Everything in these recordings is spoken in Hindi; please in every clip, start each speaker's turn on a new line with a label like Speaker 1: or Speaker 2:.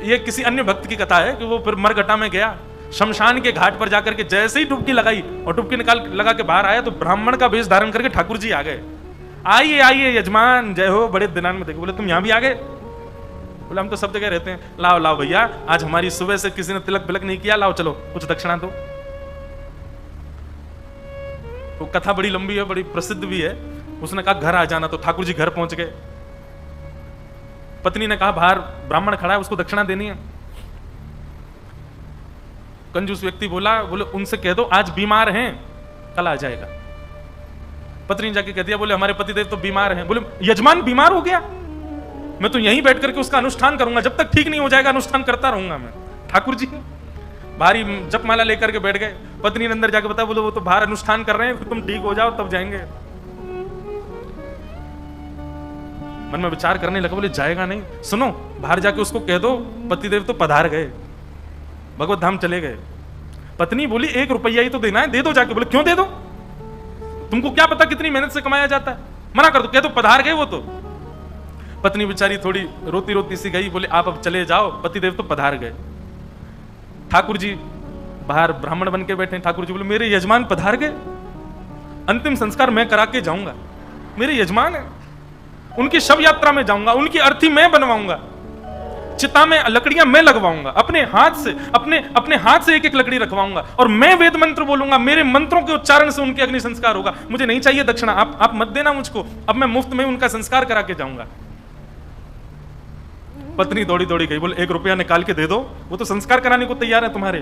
Speaker 1: ये किसी अन्य भक्त की कथा है कि वो फिर मरघटा में गया, शमशान के घाट पर जाकर के जैसे ही डुबकी लगाई और डुबकी लगा के बाहर आया तो ब्राह्मण का वेश धारण करके ठाकुर जी आ गए। आइए आइए यजमान, जय हो, बड़े दिनान में देखो। बोले तुम यहां भी आ गए? बोले हम तो सब जगह रहते हैं। लाओ लाओ भैया, आज हमारी सुबह से किसी ने तिलक बिलक नहीं किया, लाओ चलो कुछ दक्षिणा दो। तो कथा बड़ी लंबी है, बड़ी प्रसिद्ध भी है। उसने कहा घर आ जाना, तो ठाकुर जी घर पहुंच गए। पत्नी ने कहा बाहर ब्राह्मण खड़ा है, उसको दक्षिणा देनी है। कंजूस व्यक्ति बोले उनसे कह दो आज बीमार हैं, कल आ जाएगा। पत्नी जाके कह दिया, बोले हमारे पतिदेव तो बीमार हैं। बोले यजमान बीमार हो गया, मैं तो यहीं बैठ करके उसका अनुष्ठान करूंगा, जब तक ठीक नहीं हो जाएगा अनुष्ठान करता रहूंगा मैं। ठाकुर जी भारी जपमाला लेकर के बैठ गए। पत्नी ने अंदर जाके बताया, बोले वो तो बाहर अनुष्ठान कर रहे हैं, तुम ठीक हो जाओ तब जाएंगे। मन में विचार करने लगा, बोले जाएगा नहीं, सुनो बाहर जाके उसको कह दो पतिदेव तो पधार गए, भगवत धाम चले गए। पत्नी बोली 1 रुपया ही तो देना है, दे दो जाके। बोले क्यों दे दो, तुमको क्या पता कितनी मेहनत से कमाया जाता है, मना कर दो, कह दो पधार गए वो तो। पत्नी बेचारी थोड़ी रोती रोती सी गई, बोले आप अब चले जाओ, पतिदेव तो पधार गए। ठाकुर जी बाहर ब्राह्मण बन के बैठे। ठाकुर जी बोले मेरे यजमान पधार गए, अंतिम संस्कार मैं करा के जाऊंगा, मेरे यजमान है, उनकी शव यात्रा में जाऊंगा, उनकी अर्थी मैं बनवाऊंगा, चिता में लकड़ियां मैं लगवाऊंगा, अपने हाथ से एक एक लकड़ी रखवाऊंगा, और मैं वेद मंत्र बोलूंगा, मेरे मंत्रों के उच्चारण से उनके अग्नि संस्कार होगा। मुझे नहीं चाहिए दक्षिणा, आप मत देना मुझको, अब मैं मुफ्त में उनका संस्कार करा के जाऊंगा। पत्नी दौड़ी दौड़ी गई, बोले 1 रुपया निकाल के दे दो, वो तो संस्कार कराने को तैयार है तुम्हारे।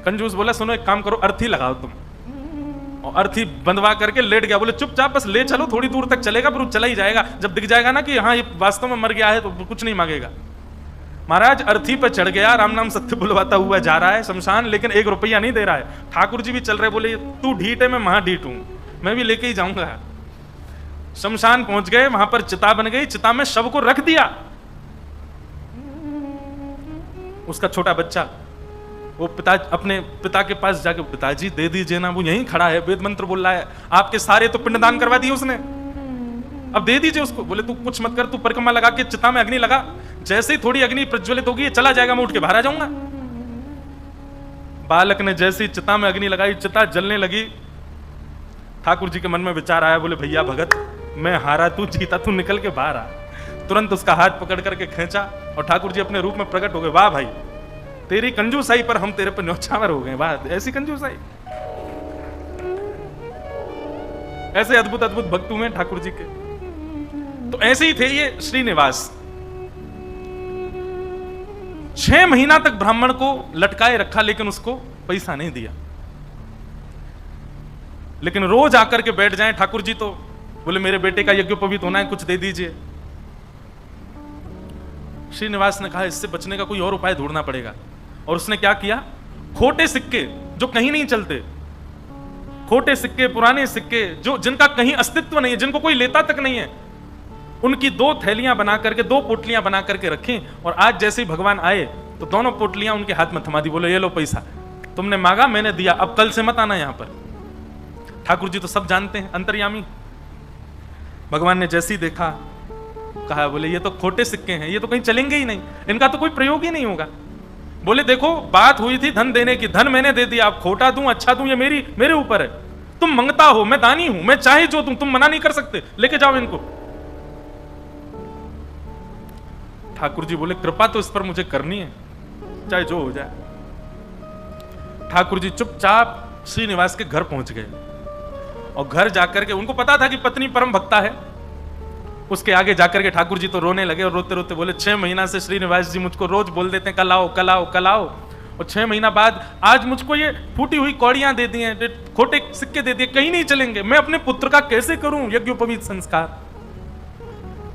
Speaker 1: कंजूस बोला सुनो एक काम करो, अर्थी लगाओ तुम, और अर्थी बंधवा करके लेट गया। बोले चुपचाप बस ले चलो, थोड़ी दूर तक चलेगा, फिर चला ही जाएगा, जब दिख जाएगा ना कि हाँ ये वास्तव में मर गया है तो कुछ नहीं मांगेगा। महाराज अर्थी पर चढ़ गया, राम नाम सत्य बुलवाता हुआ जा रहा है शमशान, लेकिन 1 रुपया नहीं दे रहा है। ठाकुर जी भी चल रहे, बोले तू ढीठ है, मैं महा ढीठ हूं, मैं भी लेके ही जाऊंगा। शमशान पहुंच गए, वहां पर चिता बन गई, चिता में शव को रख दिया। उसका छोटा बच्चा वो अपने पिता के पास जाके, पिताजी दे दीजिए ना, वो यहीं खड़ा है, वेद मंत्र बोल रहा है, आपके सारे तो पिंडदान करवा दिए उसने, अब दे दीजिए उसको। बोले तू कुछ मत कर, तू परिक्रमा लगा के चिता में अग्नि लगा, जैसे ही थोड़ी अग्नि प्रज्वलित होगी चला जाएगा, मैं उठ के बाहर आ जाऊंगा। बालक ने जैसे ही चिता में अग्नि लगाई, चिता जलने लगी। ठाकुर जी के मन में विचार आया, बोले भैया भगत मैं हारा, तू जीता, तू निकल के बाहर आ। तुरंत उसका हाथ पकड़ करके खींचा और ठाकुर जी अपने रूप में प्रकट हो गए। वाह भाई, तेरी कंजूसाई पर हम तेरे पर न्यौछावर हो गए, वाह ऐसी कंजूसाई। ऐसे अद्भुत अद्भुत भक्त हुए ठाकुर जी के। तो ऐसे ही थे ये श्रीनिवास। 6 महीना तक ब्राह्मण को लटकाए रखा, लेकिन उसको पैसा नहीं दिया। लेकिन रोज आकर के बैठ जाएं ठाकुर जी, तो बोले मेरे बेटे का यज्ञोपवीत होना है, कुछ दे दीजिए। श्रीनिवास ने कहा इससे बचने का कोई और उपाय ढूंढना पड़ेगा। और उसने क्या किया, खोटे सिक्के जो कहीं नहीं चलते, खोटे सिक्के, पुराने सिक्के जो जिनका कहीं अस्तित्व नहीं है, जिनको कोई लेता तक नहीं है, उनकी 2 थैलियां बना करके, 2 पोटलियां बना करके रखी। और आज जैसे ही भगवान आए तो दोनों पोटलियां उनके हाथ में थमा दी। बोले ये लो पैसा, तुमने मांगा मैंने दिया, अब कल से मत आना यहां पर। ठाकुर जी तो सब जानते हैं, अंतर्यामी। भगवान ने जैसे ही देखा, कहा बोले ये तो खोटे सिक्के हैं, ये तो कहीं चलेंगे ही नहीं, इनका तो कोई प्रयोग ही नहीं होगा। बोले देखो बात हुई थी धन देने की, धन मैंने दे दिया, अब खोटा दूं अच्छा दूं ये मेरे ऊपर है। तुम मंगता हो, मैं दानी हूं, मैं चाहे जो दूं, तुम मना नहीं कर सकते, लेके जाओ इनको। ठाकुर जी बोले कृपा तो इस पर मुझे करनी है, चाहे जो हो जाए। ठाकुर जी चुपचाप श्रीनिवास के घर पहुंच गए और घर जाकर के, उनको पता था कि पत्नी परम भक्ता है, उसके आगे जाकर के ठाकुर जी तो रोने लगे और रोते रोते बोले 6 महीना से श्रीनिवास जी मुझको रोज बोल देते हैं कल आओ कल आओ कल आओ, और 6 महीना बाद आज मुझको ये फूटी हुई कौड़ियां दे दी हैं, खोटे सिक्के दे दिए, कहीं नहीं चलेंगे, मैं अपने पुत्र का कैसे करूं यज्ञोपवीत संस्कार।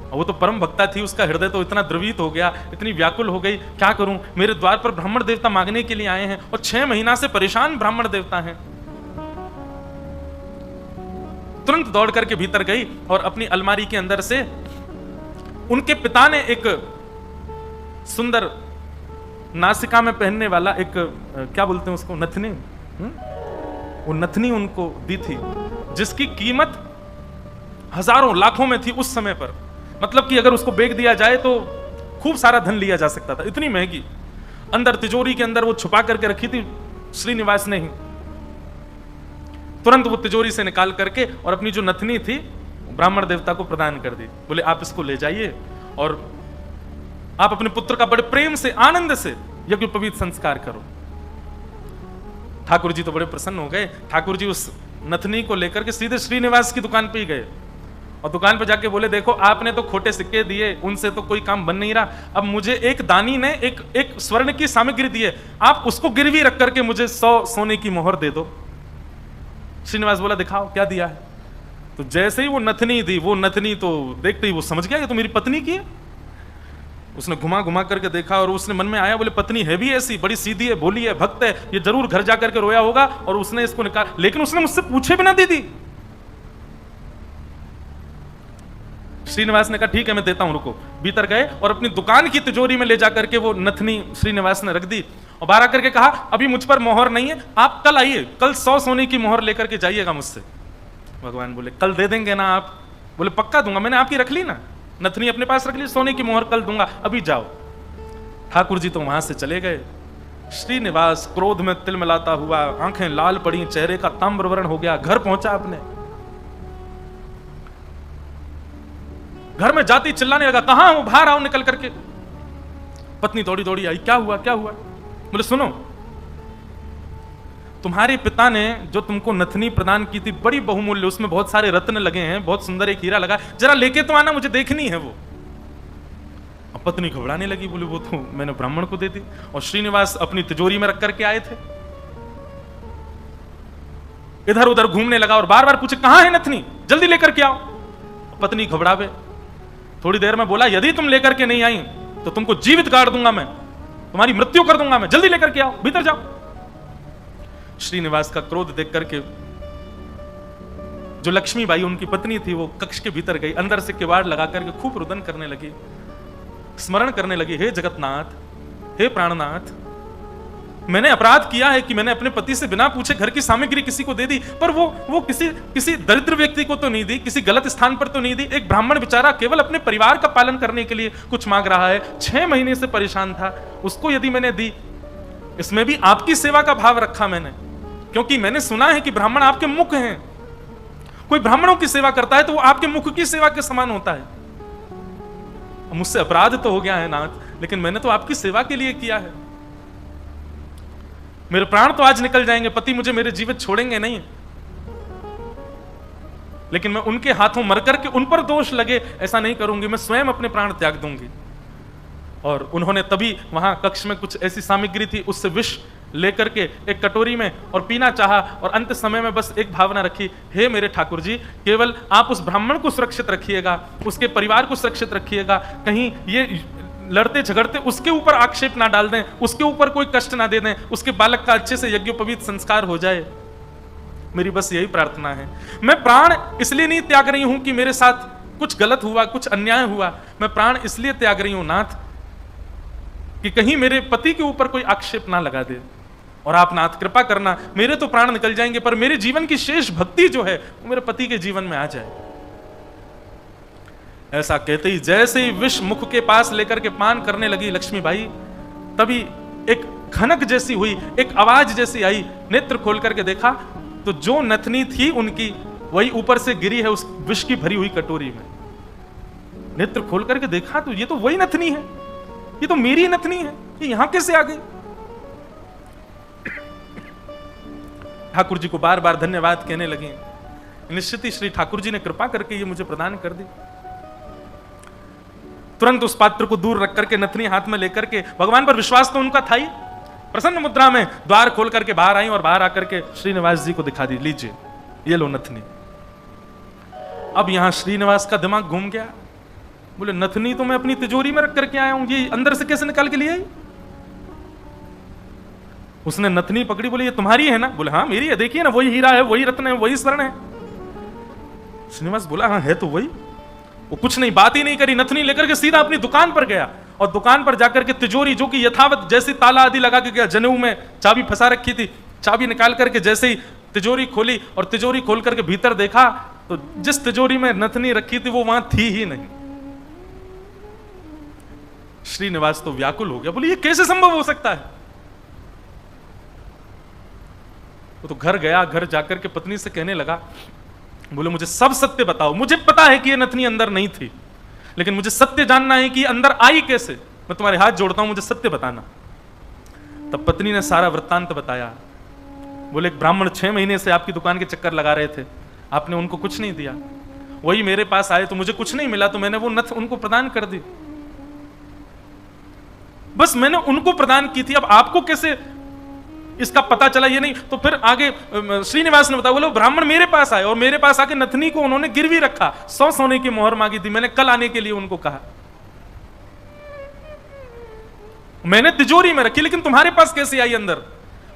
Speaker 1: और वो तो परम भक्ता थी, उसका हृदय तो इतना द्रवित हो गया, इतनी व्याकुल हो गई, क्या करूं, मेरे द्वार पर ब्राह्मण देवता मांगने के लिए आए हैं और 6 महीना से परेशान ब्राह्मण देवता हैं। तुरंत दौड़ करके भीतर गई और अपनी अलमारी के अंदर से उनके पिता ने एक सुंदर नासिका में पहनने वाला एक क्या बोलते हैं उसको, नथनी, वो नथनी उनको दी थी, जिसकी कीमत हजारों लाखों में थी उस समय पर। मतलब कि अगर उसको बेच दिया जाए तो खूब सारा धन लिया जा सकता था, इतनी महंगी। अंदर तिजोरी के अंदर वो छुपा करके रखी थी श्रीनिवास ने ही। तुरंत वो तिजोरी से निकाल करके और अपनी जो नथनी थी ब्राह्मण देवता को प्रदान कर दी। बोले आप इसको ले जाइए और आप अपने पुत्र का बड़े प्रेम से आनंद से यज्ञोपवीत संस्कार करो। ठाकुर जी तो बड़े प्रसन्न हो गए। ठाकुर जी उस नथनी को लेकर के सीधे श्रीनिवास की दुकान पे ही गए और दुकान पे जाके बोले देखो आपने तो खोटे सिक्के दिए, उनसे तो कोई काम बन नहीं रहा, अब मुझे एक दानी ने एक स्वर्ण की सामग्री दी है, आप उसको गिरवी रख करके मुझे 100 सोने की मोहर दे दो। श्रीनिवास बोला दिखाओ क्या दिया है। तो जैसे ही वो नथनी दी, वो नथनी तो देखते ही वो समझ गया ये तो मेरी पत्नी की है। उसने घुमा घुमा करके देखा और उसने मन में आया, बोले पत्नी है भी ऐसी, बड़ी सीधी है, भोली है, भक्त है, ये जरूर घर जाकर के रोया होगा और उसने इसको निकाल, लेकिन उसने मुझसे पूछे बिना दे दी। श्रीनिवास ने कहा ठीक है मैं देता हूं, रुको। भीतर गए और अपनी दुकान की तिजोरी में ले जाकर के वो नथनी श्रीनिवास ने रख दी और बाहर आकर के कहा अभी मुझ पर मोहर नहीं है, आप कल आइए, कल 100 सोने की मोहर लेकर के जाइएगा मुझसे। भगवान बोले कल दे देंगे ना आप? बोले पक्का दूंगा, मैंने आपकी रख ली ना, नथनी अपने पास रख ली, सोने की मोहर कल दूंगा, अभी जाओ। ठाकुर जी तो वहां से चले गए। श्रीनिवास क्रोध में तिलमिलाता हुआ, आंखें लाल पड़ी, चेहरे का ताम्रवर्ण हो गया, घर पहुंचा अपने। घर में जाती चिल्लाने लगा कहां हो, बाहर आओ निकल करके। पत्नी दौड़ी दौड़ी आई, क्या हुआ क्या हुआ? बोले सुनो, तुम्हारे पिता ने जो तुमको नथनी प्रदान की थी बड़ी बहुमूल्य, उसमें बहुत सारे रत्न लगे हैं, बहुत सुंदर एक हीरा लगा, जरा लेके तो आना, मुझे देखनी है वो। अब पत्नी घबराने लगी, बोली वो तो मैंने ब्राह्मण को दे दी और श्रीनिवास अपनी तिजोरी में रख करके आए थे। इधर उधर घूमने लगा और बार बार पूछे कहां है नथनी, जल्दी लेकर के आओ। पत्नी घबरावे, थोड़ी देर में बोला यदि तुम लेकर के नहीं आई तो तुमको जीवित गाड़ दूंगा मैं, तुम्हारी मृत्यु कर दूंगा मैं, जल्दी लेकर के आओ, भीतर जाओ। श्रीनिवास का क्रोध देख करके जो लक्ष्मीबाई उनकी पत्नी थी वो कक्ष के भीतर गई, अंदर से किवाड़ लगा करके खूब रुदन करने लगी, स्मरण करने लगी, हे जगतनाथ, हे प्राणनाथ, मैंने अपराध किया है कि मैंने अपने पति से बिना पूछे घर की सामग्री किसी को दे दी, पर वो किसी दरिद्र व्यक्ति को तो नहीं दी, किसी गलत स्थान पर तो नहीं दी। एक ब्राह्मण बेचारा केवल अपने परिवार का पालन करने के लिए कुछ मांग रहा है, 6 महीने से परेशान था, उसको यदि मैंने दी, इसमें भी आपकी सेवा का भाव रखा मैंने, क्योंकि मैंने सुना है कि ब्राह्मण आपके मुख हैं, कोई ब्राह्मणों की सेवा करता है तो वो आपके मुख की सेवा के समान होता है। मुझसे अपराध तो हो गया है नाथ, लेकिन मैंने तो आपकी सेवा के लिए किया है, मेरे प्राण तो आज निकल जाएंगे, पति मुझे मेरे जीवित छोड़ेंगे नहीं, लेकिन मैं उनके हाथों मर करके उन पर दोष लगे ऐसा नहीं करूंगी, मैं स्वयं अपने प्राण त्याग दूंगी। और उन्होंने तभी वहां कक्ष में कुछ ऐसी सामग्री थी, उससे विष लेकर के एक कटोरी में और पीना चाहा और अंत समय में बस एक भावना रखी, हे मेरे ठाकुर जी, केवल आप उस ब्राह्मण को सुरक्षित रखिएगा, उसके परिवार को सुरक्षित रखिएगा, कहीं ये लड़ते झगड़ते उसके ऊपर आक्षेप ना डाल दें, उसके ऊपर कोई कष्ट ना दे दें, उसके बालक का अच्छे से यज्ञोपवीत संस्कार हो जाए, मेरी बस यही प्रार्थना है। मैं प्राण इसलिए नहीं त्याग रही हूं कि मेरे साथ कुछ गलत हुआ, कुछ अन्याय हुआ, मैं प्राण इसलिए त्याग रही हूं नाथ कि कहीं मेरे पति के ऊपर कोई आक्षेप ना लगा दे, और आप नाथ कृपा करना, मेरे तो प्राण निकल जाएंगे पर मेरे जीवन की शेष भक्ति जो है वो मेरे पति के जीवन में आ जाए। ऐसा कहते ही जैसे ही विष मुख के पास लेकर के पान करने लगी लक्ष्मीबाई, तभी एक खनक जैसी हुई, एक आवाज जैसी आई, नेत्र खोल करके देखा तो जो नथनी थी उनकी वही ऊपर से गिरी है उस विष की भरी हुई कटोरी में। नेत्र खोल करके देखा तो ये तो वही नथनी है, ये तो मेरी नथनी है, ये यहां कैसे आ गई? ठाकुर जी को बार बार धन्यवाद कहने लगे, निश्चित ही श्री ठाकुर जी ने कृपा करके ये मुझे प्रदान कर दी। तुरंत उस पात्र को दूर रख करके नथनी हाथ में लेकर के, भगवान पर विश्वास तो उनका था ही, प्रसन्न मुद्रा में द्वार खोल करके बाहर आई और बाहर आकर के श्रीनिवास जी को दिखा दी, लीजिए ये लो नथनी। अब यहां श्रीनिवास का दिमाग घूम गया, बोले नथनी तो मैं अपनी तिजोरी में रख करके आया हूं, ये अंदर से कैसे निकाल के लिए आई? उसने नथनी पकड़ी, बोले ये तुम्हारी है ना? बोले हाँ मेरी है, देखिए ना वही हीरा है, वही रत्न है, वही स्वर्ण है। श्रीनिवास बोला हाँ है तो वही। वो कुछ नहीं, बात ही नहीं करी, नथनी लेकर के सीधा अपनी दुकान पर गया और दुकान पर जाकर के तिजोरी जो कि यथावत जैसी ताला आदि लगा के गया, जनेऊ में चाबी फंसा रखी थी, चाबी निकाल करके जैसे ही तिजोरी खोली और तिजोरी खोल करके भीतर देखा तो जिस तिजोरी में नथनी रखी थी वो वहां थी ही नहीं। श्रीनिवास तो व्याकुल हो गया, बोले ये कैसे संभव हो सकता है। वो तो घर गया, घर जाकर के पत्नी से कहने लगा, बोले मुझे सब सत्य बताओ, मुझे पता है कि ये नथनी अंदर नहीं थी, लेकिन मुझे सत्य जानना है कि अंदर आई कैसे। मैं तुम्हारे हाथ जोड़ता हूं, मुझे सत्य बताना। तब पत्नी ने सारा वृत्तांत बताया। बोले एक ब्राह्मण 6 महीने से आपकी दुकान के चक्कर लगा रहे थे, आपने उनको कुछ नहीं दिया, वही मेरे पास आए तो मुझे कुछ नहीं मिला, तो मैंने वो नथ उनको प्रदान कर दी, बस मैंने उनको प्रदान की थी। अब आपको कैसे इसका पता चला ये नहीं। तो फिर आगे श्रीनिवास ने बताया, बोले ब्राह्मण मेरे पास आए और मेरे पास आके नथनी को उन्होंने गिरवी रखा, 100 सोने की मोहर मांगी थी, मैंने कल आने के लिए उनको कहा, मैंने तिजोरी में रखी, लेकिन तुम्हारे पास कैसे आई अंदर।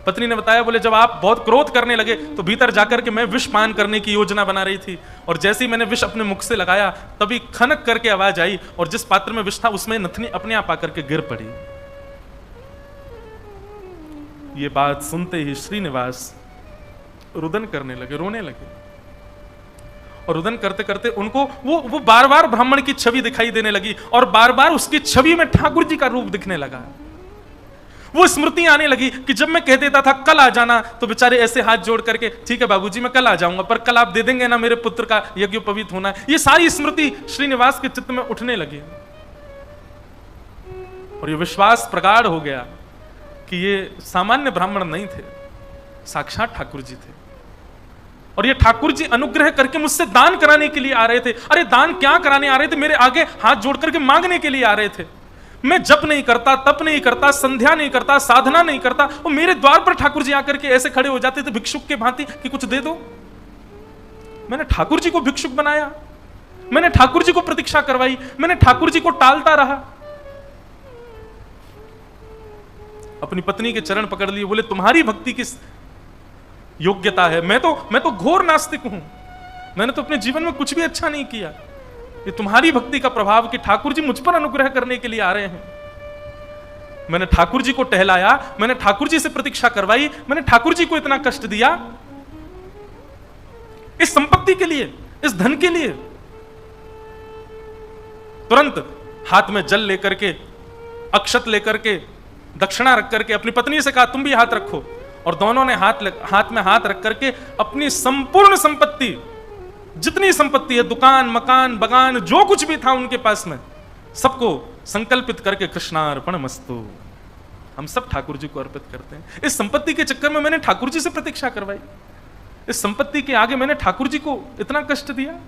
Speaker 1: पत्नी ने बताया, बोले जब आप बहुत क्रोध करने लगे तो भीतर जाकर के मैं विष पान करने की योजना बना रही थी, और जैसे ही मैंने विष अपने मुख से लगाया तभी खनक करके आवाज आई, और जिस पात्र में विष था उसमें नथनी अपने आप आकर के गिर पड़ी। ये बात सुनते ही श्रीनिवास रुदन करने लगे, रोने लगे, और रुदन करते करते उनको वो बार बार ब्राह्मण की छवि दिखाई देने लगी, और बार बार उसकी छवि में ठाकुर जी का रूप दिखने लगा। वो स्मृति आने लगी कि जब मैं कह देता था कल आ जाना, तो बेचारे ऐसे हाथ जोड़ करके, ठीक है बाबूजी मैं कल आ जाऊंगा, पर कल आप दे देंगे ना मेरे पुत्र का यज्ञोपवीत होना है। ये सारी स्मृति श्रीनिवास के चित्त में उठने लगी, और ये विश्वास प्रगाढ़ हो गया कि ये सामान्य ब्राह्मण नहीं थे, साक्षात ठाकुर जी थे, और ये ठाकुर जी अनुग्रह करके मुझसे दान कराने के लिए आ रहे थे। अरे दान क्या कराने आ रहे थे, मेरे आगे हाथ जोड़ करके मांगने के लिए आ रहे थे। मैं जप नहीं करता, तप नहीं करता, संध्या नहीं करता, साधना नहीं करता, वो मेरे द्वार पर ठाकुर जी आकर के ऐसे खड़े हो जाते थे भिक्षुक के भांति कि कुछ दे दो। मैंने ठाकुर जी को भिक्षुक बनाया, मैंने ठाकुर जी को प्रतीक्षा करवाई, मैंने ठाकुर जी को टालता रहा। अपनी पत्नी के चरण पकड़ लिए, बोले तुम्हारी भक्ति किस योग्यता है, मैं तो घोर नास्तिक हूं, मैंने तो अपने जीवन में कुछ भी अच्छा नहीं किया, ये तुम्हारी भक्ति का प्रभाव कि ठाकुर जी मुझ पर अनुग्रह करने के लिए आ रहे हैं। मैंने ठाकुर जी को टहलाया, मैंने ठाकुर जी से प्रतीक्षा करवाई, मैंने ठाकुर जी को इतना कष्ट दिया इस संपत्ति के लिए, इस धन के लिए। तुरंत हाथ में जल लेकर के, अक्षत लेकर के, दक्षिणा रख करके अपनी पत्नी से कहा तुम भी हाथ रखो, और दोनों ने हाथ में हाथ रख करके अपनी संपूर्ण संपत्ति, जितनी संपत्ति है, दुकान मकान बगान जो कुछ भी था उनके पास में, सबको संकल्पित करके कृष्णार्पण मस्तु, हम सब ठाकुर जी को अर्पित करते हैं। इस संपत्ति के चक्कर में मैंने ठाकुर जी से प्रतीक्षा करवाई, इस संपत्ति के आगे मैंने ठाकुर जी को इतना कष्ट दिया।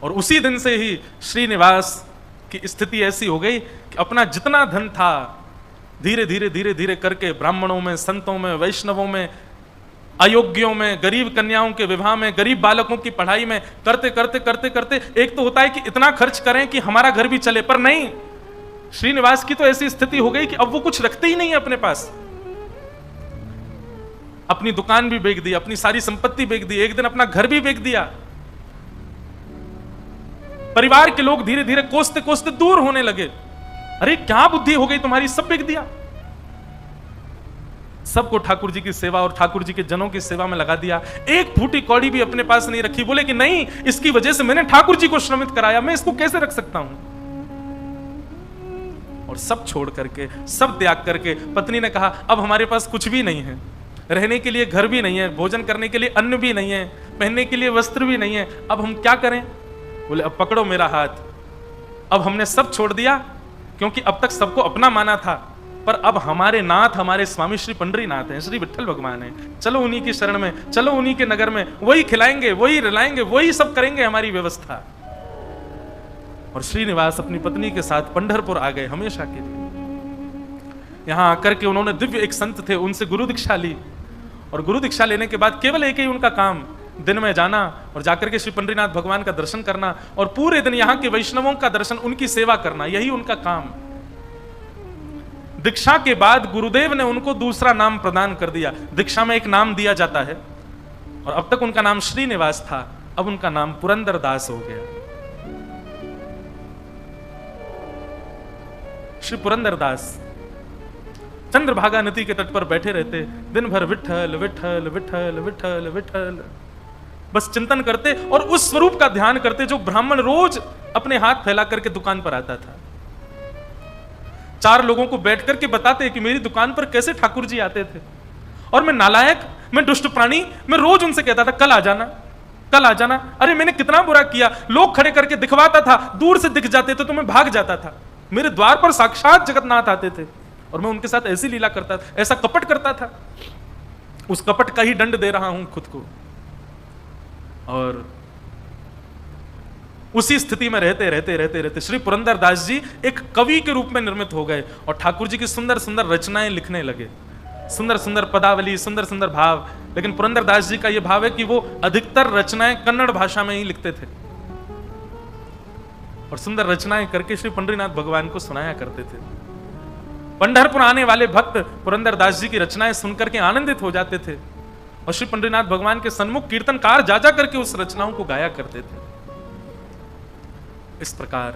Speaker 1: और उसी दिन से ही श्रीनिवास की स्थिति ऐसी हो गई कि अपना जितना धन था धीरे धीरे धीरे धीरे करके ब्राह्मणों में, संतों में, वैष्णवों में, अयोग्यों में, गरीब कन्याओं के विवाह में, गरीब बालकों की पढ़ाई में करते करते करते करते एक तो होता है कि इतना खर्च करें कि हमारा घर भी चले, पर नहीं, श्रीनिवास की तो ऐसी स्थिति हो गई कि अब वो कुछ रखते ही नहीं है अपने पास। अपनी दुकान भी बेच दी, अपनी सारी संपत्ति बेच दी, एक दिन अपना घर भी बेच दिया। परिवार के लोग धीरे धीरे कोसते कोसते दूर होने लगे। अरे क्या बुद्धि हो गई तुम्हारी, सब बेच दिया, सबको ठाकुर जी की सेवा और ठाकुर जी के जनों की सेवा में लगा दिया, एक फूटी कौड़ी भी अपने पास नहीं रखी। बोले कि नहीं, इसकी वजह से मैंने ठाकुर जी को श्रमित कराया, मैं इसको कैसे रख सकता हूं। और सब छोड़ करके, सब त्याग करके पत्नी ने कहा अब हमारे पास कुछ भी नहीं है, रहने के लिए घर भी नहीं है, भोजन करने के लिए अन्न भी नहीं है, पहनने के लिए वस्त्र भी नहीं है, अब हम क्या करें। बोले अब पकड़ो मेरा हाथ, अब हमने सब छोड़ दिया, क्योंकि अब तक सबको अपना माना था, पर अब हमारे नाथ, हमारे स्वामी श्री पंडरीनाथ हैं, श्री विठ्ठल भगवान हैं, चलो उन्हीं की शरण में, चलो उन्हीं के नगर में, वही खिलाएंगे, वही रिलाएंगे, वही सब करेंगे हमारी व्यवस्था। और श्रीनिवास अपनी पत्नी के साथ पंढरपुर आ गए हमेशा के लिए। यहां आकर के उन्होंने दिव्य एक संत थे, उनसे गुरु दीक्षा ली, और गुरु दीक्षा लेने के बाद केवल एक ही उनका काम, दिन में जाना और जाकर के श्री पंडरीनाथ भगवान का दर्शन करना, और पूरे दिन यहाँ के वैष्णवों का दर्शन, उनकी सेवा करना, यही उनका काम। दीक्षा के बाद गुरुदेव ने उनको दूसरा नाम प्रदान कर दिया। दीक्षा में एक नाम दिया जाता है, और अब तक उनका नाम श्रीनिवास था, अब उनका नाम पुरंदर दास हो गया। श्री पुरंदर दास चंद्रभागा नदी के तट पर बैठे रहते, दिन भर विठल विठल विठल विठल विठल, बस चिंतन करते और उस स्वरूप का ध्यान करते जो ब्राह्मण रोज अपने हाथ फैला करके दुकान पर आता था। 4 लोगों को बैठ करके बताते कि मेरी दुकान पर कैसे ठाकुर जी आते थे, और मैं नालायक, मैं दुष्ट प्राणी, मैं रोज उनसे कहता था कल आ जाना, कल आ जाना। अरे मैंने कितना बुरा किया, लोग खड़े करके दिखवाता था, दूर से दिख जाते थे तो मैं भाग जाता था। मेरे द्वार पर साक्षात जगन्नाथ आते थे और मैं उनके साथ ऐसी लीला करता था, ऐसा कपट करता था। उस कपट का ही दंड दे रहा हूं खुद को। और उसी स्थिति में रहते रहते रहते रहते श्री पुरंदरदास जी एक कवि के रूप में निर्मित हो गए और ठाकुर जी की सुंदर सुंदर रचनाएं लिखने लगे, सुंदर सुंदर पदावली, सुंदर सुंदर भाव। लेकिन पुरंदरदास जी का यह भाव है कि वो अधिकतर रचनाएं कन्नड़ भाषा में ही लिखते थे और सुंदर रचनाएं करके श्री पंडरीनाथ भगवान को सुनाया करते थे। पंढरपुर आने वाले भक्त पुरंदरदास जी की रचनाएं सुनकर के आनंदित हो जाते थे और श्री पंडरीनाथ भगवान के सन्मुख कीर्तनकार जा करके उस रचनाओं को गाया करते थे। इस प्रकार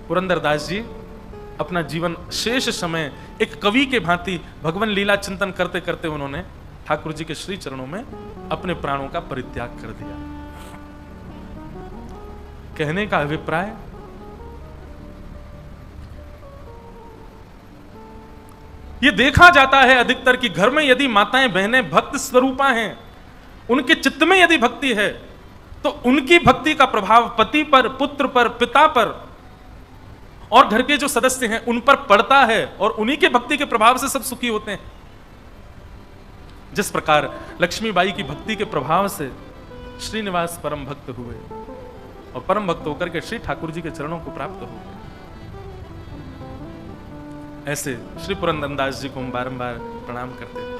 Speaker 1: पुरंदरदास जी अपना जीवन शेष समय एक कवि के भांति भगवान लीला चिंतन करते करते उन्होंने ठाकुर जी के श्री चरणों में अपने प्राणों का परित्याग कर दिया। कहने का अभिप्राय, यह देखा जाता है अधिकतर कि घर में यदि माताएं बहनें भक्त स्वरूपा हैं, उनके चित्त में यदि भक्ति है तो उनकी भक्ति का प्रभाव पति पर, पुत्र पर, पिता पर और घर के जो सदस्य हैं उन पर पड़ता है और उन्हीं के भक्ति के प्रभाव से सब सुखी होते हैं। जिस प्रकार लक्ष्मीबाई की भक्ति के प्रभाव से श्रीनिवास परम भक्त हुए और परम भक्त होकर के श्री ठाकुर जी के चरणों को प्राप्त हो, ऐसे श्री पुरंदरदास जी को हम बारंबार प्रणाम करते हैं।